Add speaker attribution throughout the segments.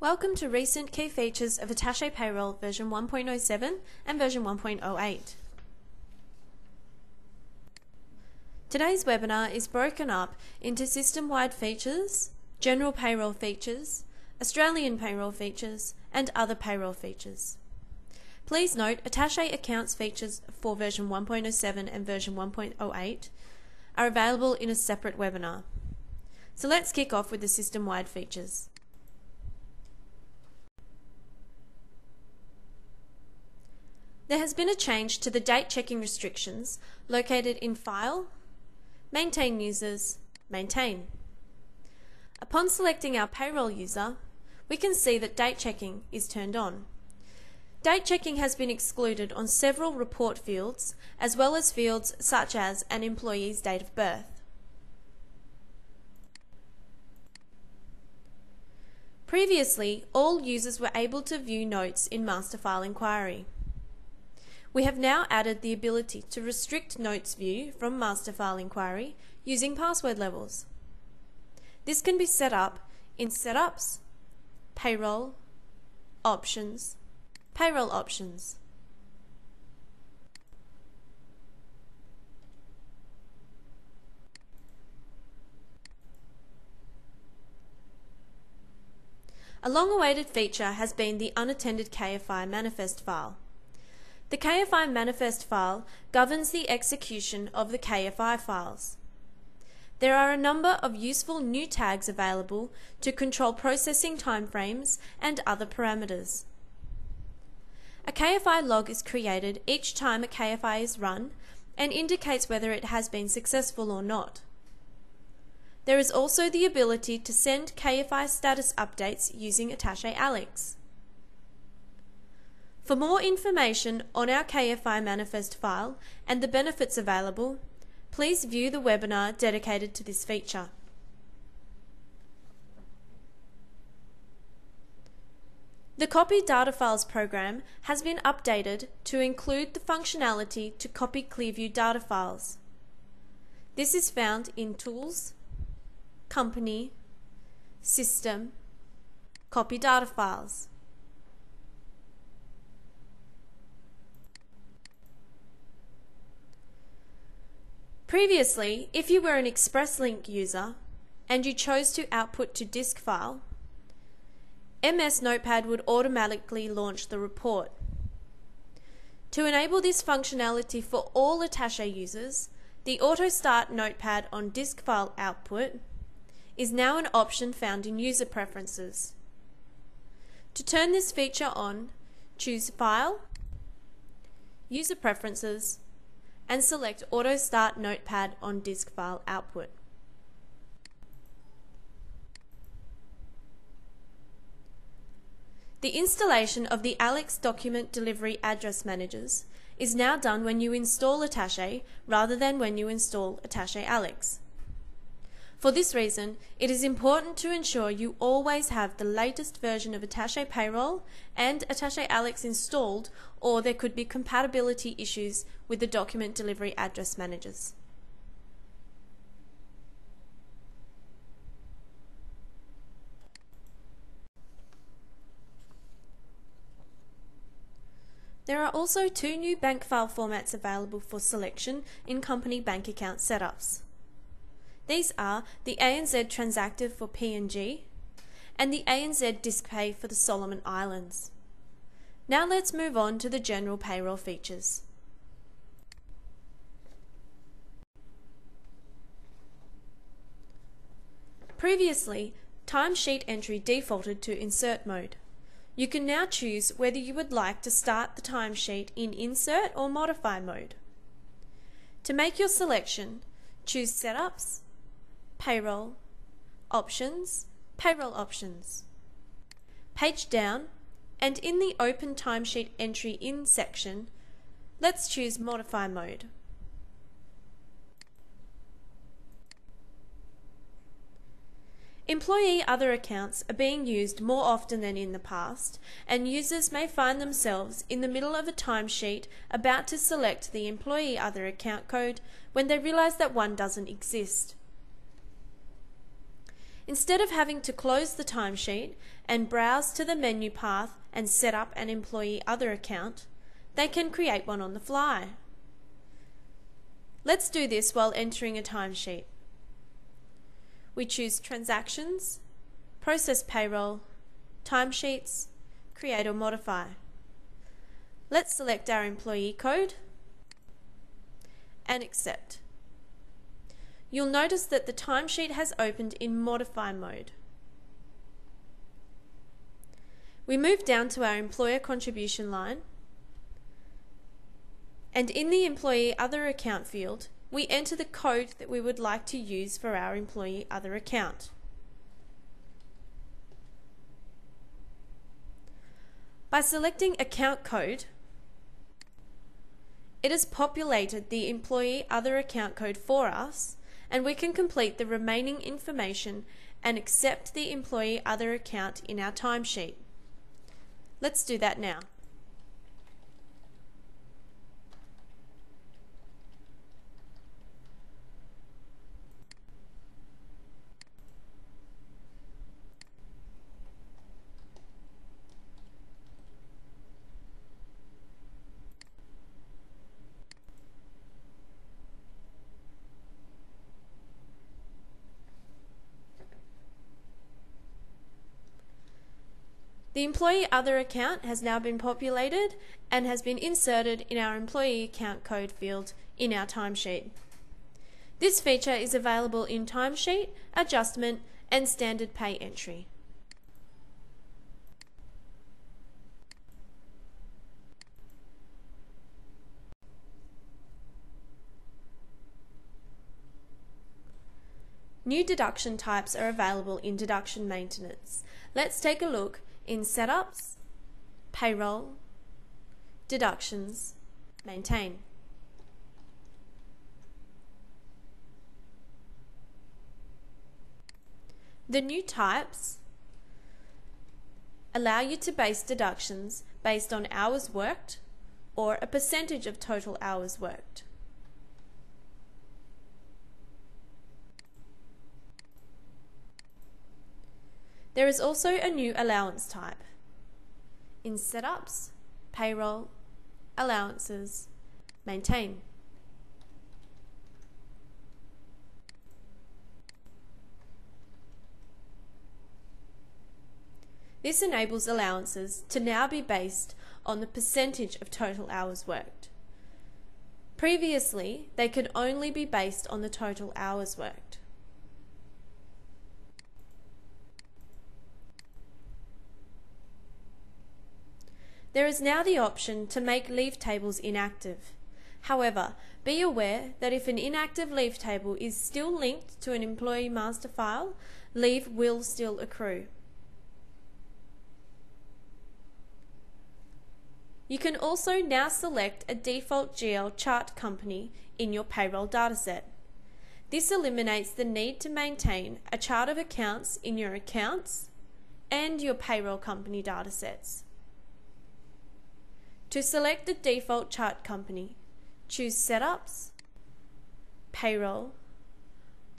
Speaker 1: Welcome to recent key features of Attaché Payroll version 1.07 and version 1.08. Today's webinar is broken up into system-wide features, general payroll features, Australian payroll features, and other payroll features. Please note, Attaché accounts features for version 1.07 and version 1.08 are available in a separate webinar. So let's kick off with the system-wide features. There has been a change to the date checking restrictions located in File, Maintain Users, Maintain. Upon selecting our payroll user, we can see that date checking is turned on. Date checking has been excluded on several report fields, as well as fields such as an employee's date of birth. Previously, all users were able to view notes in Master File Inquiry. We have now added the ability to restrict notes view from Master File Inquiry using password levels. This can be set up in Setups, Payroll, Options, Payroll Options. A long-awaited feature has been the unattended KFI manifest file. The KFI manifest file governs the execution of the KFI files. There are a number of useful new tags available to control processing timeframes and other parameters. A KFI log is created each time a KFI is run and indicates whether it has been successful or not. There is also the ability to send KFI status updates using Attaché Alex. For more information on our KFI manifest file and the benefits available, please view the webinar dedicated to this feature. The Copy Data Files program has been updated to include the functionality to copy Clearview data files. This is found in Tools, Company, System, Copy Data Files. Previously, if you were an ExpressLink user and you chose to output to disk file, MS Notepad would automatically launch the report. To enable this functionality for all Attaché users, the Auto Start Notepad on disk file output is now an option found in User Preferences. To turn this feature on, choose File, User Preferences, and select Auto Start Notepad on disk file output. The installation of the Alex Document Delivery Address Managers is now done when you install Attaché rather than when you install Attaché Alex. For this reason, it is important to ensure you always have the latest version of Attaché Payroll and Attaché Alex installed, or there could be compatibility issues with the Document Delivery Address Managers. There are also two new bank file formats available for selection in company bank account setups. These are the ANZ Transactive for PNG and the ANZ DiskPay for the Solomon Islands. Now let's move on to the general payroll features. Previously, timesheet entry defaulted to Insert mode. You can now choose whether you would like to start the timesheet in Insert or Modify mode. To make your selection, choose Setups, Payroll, Options, Payroll Options. Page down, and in the Open Timesheet Entry In section, let's choose Modify mode. Employee other accounts are being used more often than in the past, and users may find themselves in the middle of a timesheet about to select the employee other account code when they realize that one doesn't exist. Instead of having to close the timesheet and browse to the menu path and set up an employee other account, they can create one on the fly. Let's do this while entering a timesheet. We choose Transactions, Process Payroll, Timesheets, Create or Modify. Let's select our employee code and accept. You'll notice that the timesheet has opened in Modify mode. We move down to our employer contribution line, and in the Employee Other Account field, we enter the code that we would like to use for our Employee Other Account. By selecting Account Code, it has populated the Employee Other Account code for us, and we can complete the remaining information and accept the Employee Other Account in our timesheet. Let's do that now. The Employee Other Account has now been populated and has been inserted in our Employee Account Code field in our timesheet. This feature is available in Timesheet, Adjustment, and Standard Pay Entry. New deduction types are available in Deduction Maintenance. Let's take a look in Setups, Payroll, Deductions, Maintain. The new types allow you to base deductions based on hours worked or a percentage of total hours worked. There is also a new allowance type in Setups, Payroll, Allowances, Maintain. This enables allowances to now be based on the percentage of total hours worked. Previously, they could only be based on the total hours worked. There is now the option to make leave tables inactive. However, be aware that if an inactive leave table is still linked to an employee master file, leave will still accrue. You can also now select a default GL chart company in your payroll dataset. This eliminates the need to maintain a chart of accounts in your accounts and your payroll company datasets. To select the default chart company, choose Setups, Payroll,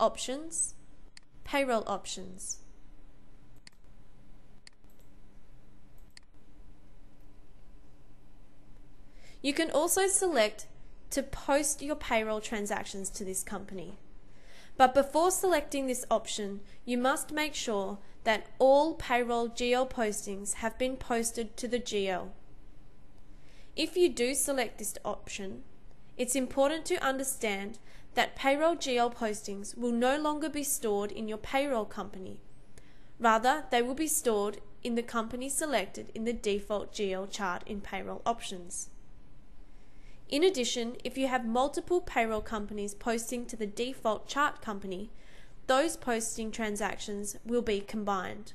Speaker 1: Options, Payroll Options. You can also select to post your payroll transactions to this company. But before selecting this option, you must make sure that all payroll GL postings have been posted to the GL. If you do select this option, it's important to understand that payroll GL postings will no longer be stored in your payroll company. Rather, they will be stored in the company selected in the default GL chart in Payroll Options. In addition, if you have multiple payroll companies posting to the default chart company, those posting transactions will be combined.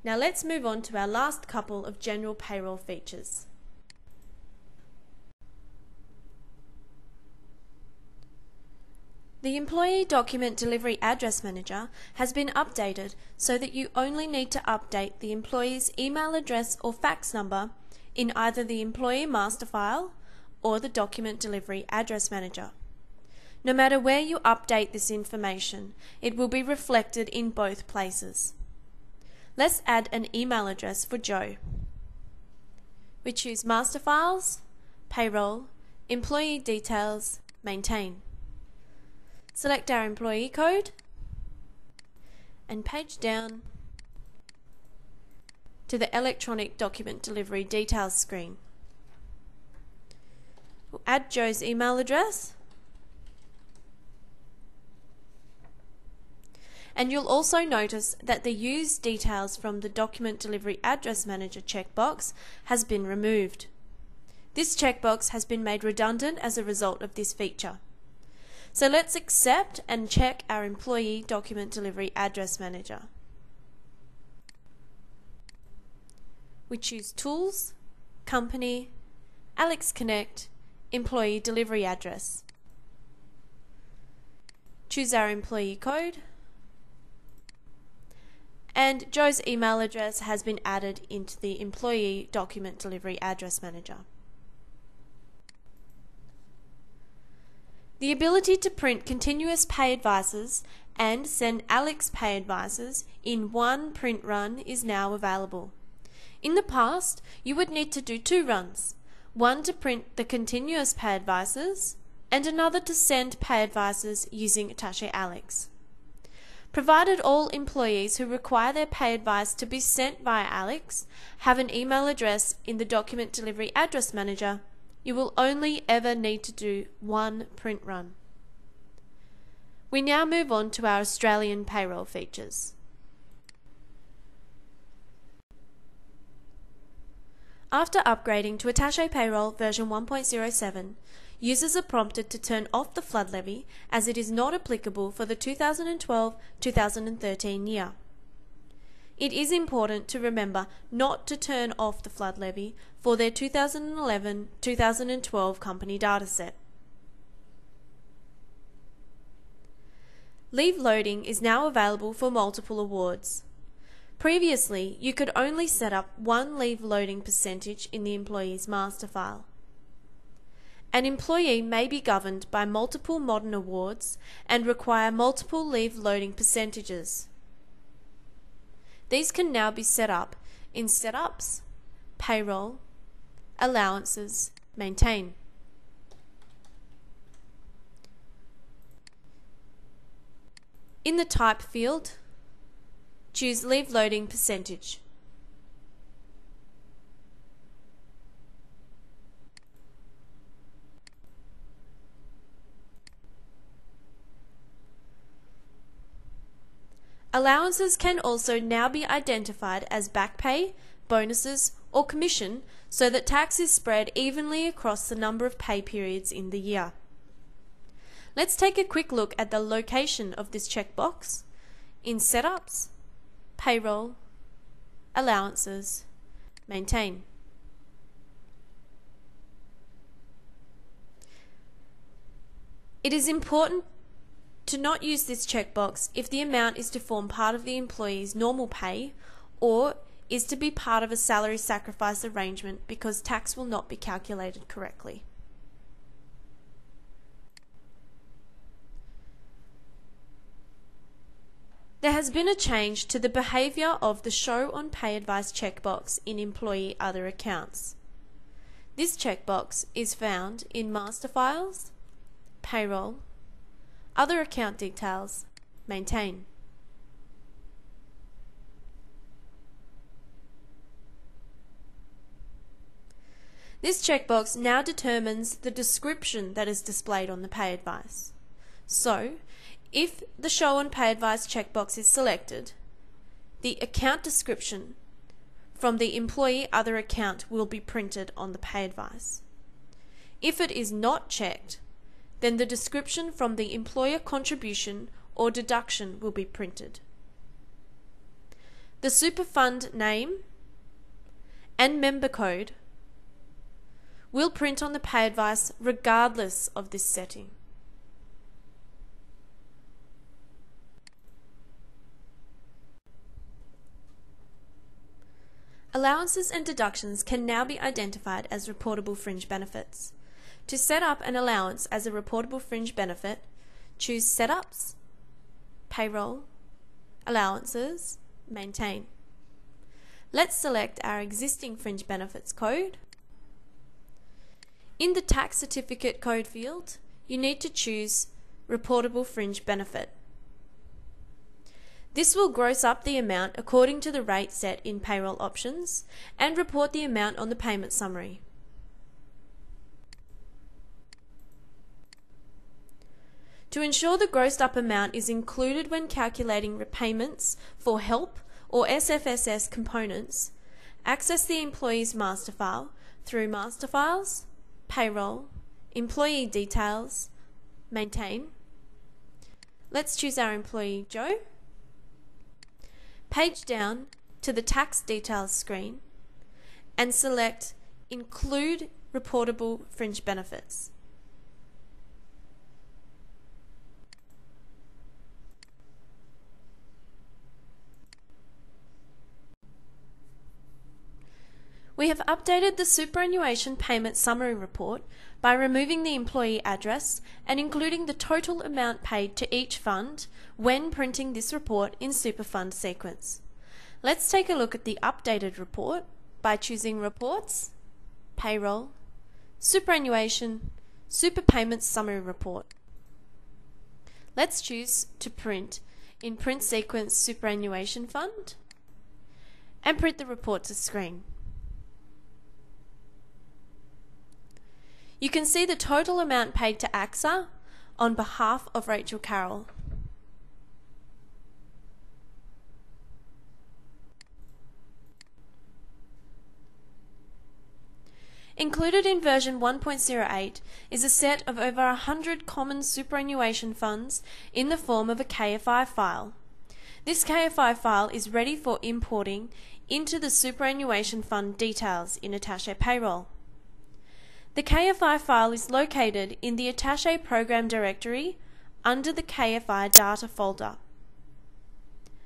Speaker 1: Now let's move on to our last couple of general payroll features. The Employee Document Delivery Address Manager has been updated so that you only need to update the employee's email address or fax number in either the Employee Master File or the Document Delivery Address Manager. No matter where you update this information, it will be reflected in both places. Let's add an email address for Joe. We choose Master Files, Payroll, Employee Details, Maintain. Select our employee code and page down to the Electronic Document Delivery Details screen. We'll add Joe's email address, and you'll also notice that the Use Details from the Document Delivery Address Manager checkbox has been removed. This checkbox has been made redundant as a result of this feature. So let's accept and check our Employee Document Delivery Address Manager. We choose Tools, Company, Alex Connect, Employee Delivery Address. Choose our employee code, and Joe's email address has been added into the Employee Document Delivery Address Manager. The ability to print continuous pay advices and send Alex pay advices in one print run is now available. In the past, you would need to do 2 runs, one to print the continuous pay advices and another to send pay advices using Attaché Alex. Provided all employees who require their pay advice to be sent via Alex have an email address in the Document Delivery Address Manager, you will only ever need to do 1 print run. We now move on to our Australian payroll features. After upgrading to Attaché Payroll version 1.07, users are prompted to turn off the flood levy as it is not applicable for the 2012-2013 year. It is important to remember not to turn off the flood levy for their 2011-2012 company dataset. Leave loading is now available for multiple awards. Previously, you could only set up one leave loading percentage in the employee's master file. An employee may be governed by multiple modern awards and require multiple leave loading percentages. These can now be set up in Setups, Payroll, Allowances, Maintain. In the Type field, choose Leave Loading Percentage. Allowances can also now be identified as back pay, bonuses, or commission so that tax is spread evenly across the number of pay periods in the year. Let's take a quick look at the location of this checkbox in Setups, Payroll, Allowances, Maintain. It is important to not use this checkbox if the amount is to form part of the employee's normal pay or is to be part of a salary sacrifice arrangement because tax will not be calculated correctly. There has been a change to the behaviour of the Show on Pay Advice checkbox in Employee Other Accounts. This checkbox is found in Master Files, Payroll, Other Account Details, Maintain. This checkbox now determines the description that is displayed on the pay advice. So, if the Show on Pay Advice checkbox is selected, the account description from the Employee Other Account will be printed on the pay advice. If it is not checked, then the description from the employer contribution or deduction will be printed. The super fund name and member code will print on the pay advice regardless of this setting. Allowances and deductions can now be identified as reportable fringe benefits. To set up an allowance as a reportable fringe benefit, choose Setups, Payroll, Allowances, Maintain. Let's select our existing fringe benefits code. In the tax certificate code field, you need to choose Reportable Fringe Benefit. This will gross up the amount according to the rate set in payroll options and report the amount on the payment summary. To ensure the grossed up amount is included when calculating repayments for HELP or SFSS components, access the employee's master file through Master Files, Payroll, Employee Details, Maintain. Let's choose our employee Joe. Page down to the Tax Details screen and select Include Reportable Fringe Benefits. We have updated the superannuation payment summary report by removing the employee address and including the total amount paid to each fund when printing this report in Superfund sequence. Let's take a look at the updated report by choosing Reports, Payroll, Superannuation, Super Payments Summary Report. Let's choose to print in Print Sequence Superannuation Fund and print the report to screen. You can see the total amount paid to AXA on behalf of Rachel Carroll. Included in version 1.08 is a set of over 100 common superannuation funds in the form of a KFI file. This KFI file is ready for importing into the superannuation fund details in Attaché Payroll. The KFI file is located in the Attaché Program Directory under the KFI Data folder.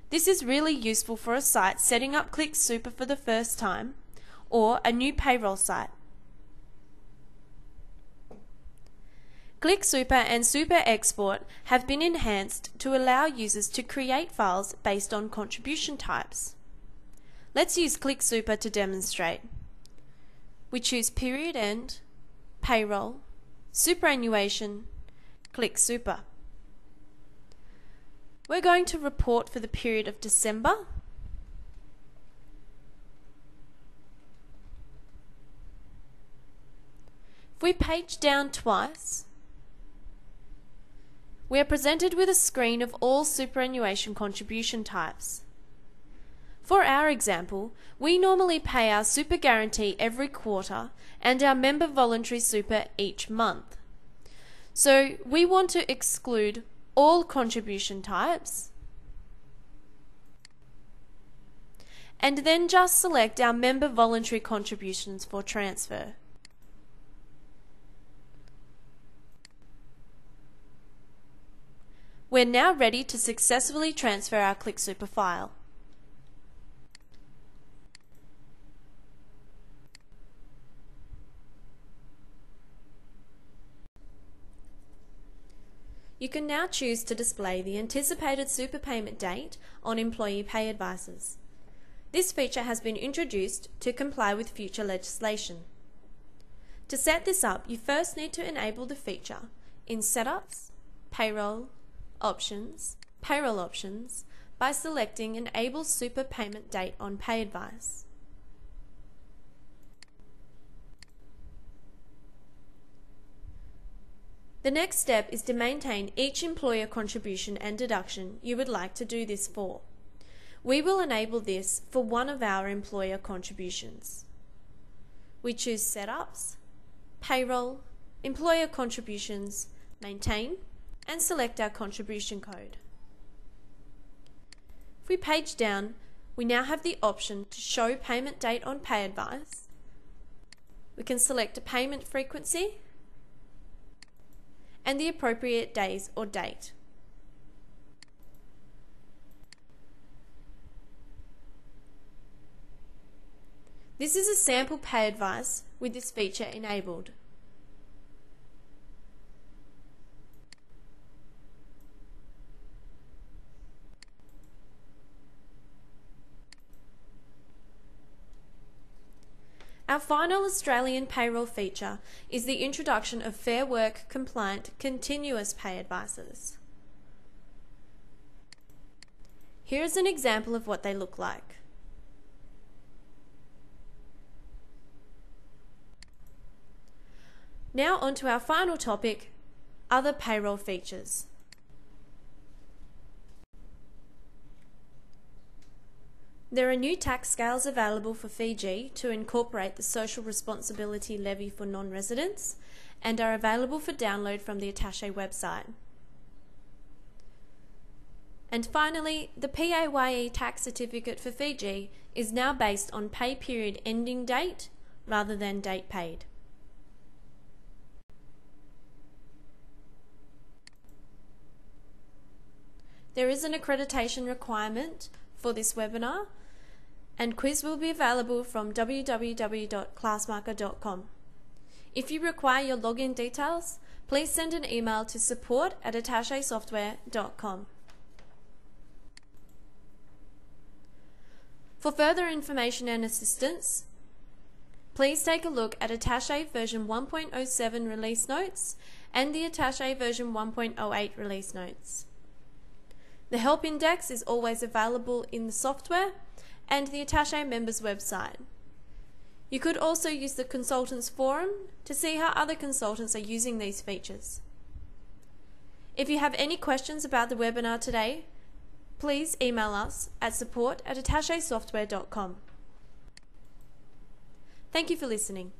Speaker 1: This is really useful for a site setting up Click Super for the first time or a new payroll site. Click Super and Super Export have been enhanced to allow users to create files based on contribution types. Let's use Click Super to demonstrate. We choose Period End, Payroll, Superannuation, Click Super. We're going to report for the period of December. If we page down twice, we are presented with a screen of all superannuation contribution types. For our example, we normally pay our super guarantee every quarter and our member voluntary super each month. So we want to exclude all contribution types and then just select our member voluntary contributions for transfer. We're now ready to successfully transfer our Click Super file. You can now choose to display the anticipated super payment date on employee pay advices. This feature has been introduced to comply with future legislation. To set this up, you first need to enable the feature in Setups, Payroll, Options, Payroll Options by selecting Enable Super Payment Date on Pay Advice. The next step is to maintain each employer contribution and deduction you would like to do this for. We will enable this for one of our employer contributions. We choose Setups, Payroll, Employer Contributions, Maintain, and select our contribution code. If we page down, we now have the option to show payment date on pay advice. We can select a payment frequency and the appropriate days or date. This is a sample pay advice with this feature enabled. Our final Australian payroll feature is the introduction of Fair Work compliant continuous pay advices. Here is an example of what they look like. Now on to our final topic, other payroll features. There are new tax scales available for Fiji to incorporate the Social Responsibility Levy for non-residents and are available for download from the Attaché website. And finally, the PAYE tax certificate for Fiji is now based on pay period ending date rather than date paid. There is an accreditation requirement for this webinar, and quiz will be available from www.classmarker.com. If you require your login details, please send an email to support@attachesoftware.com. For further information and assistance, please take a look at Attaché version 1.07 release notes and the Attaché version 1.08 release notes. The help index is always available in the software and the Attaché members website. You could also use the consultants forum to see how other consultants are using these features. If you have any questions about the webinar today, please email us at support@attachesoftware.com. Thank you for listening.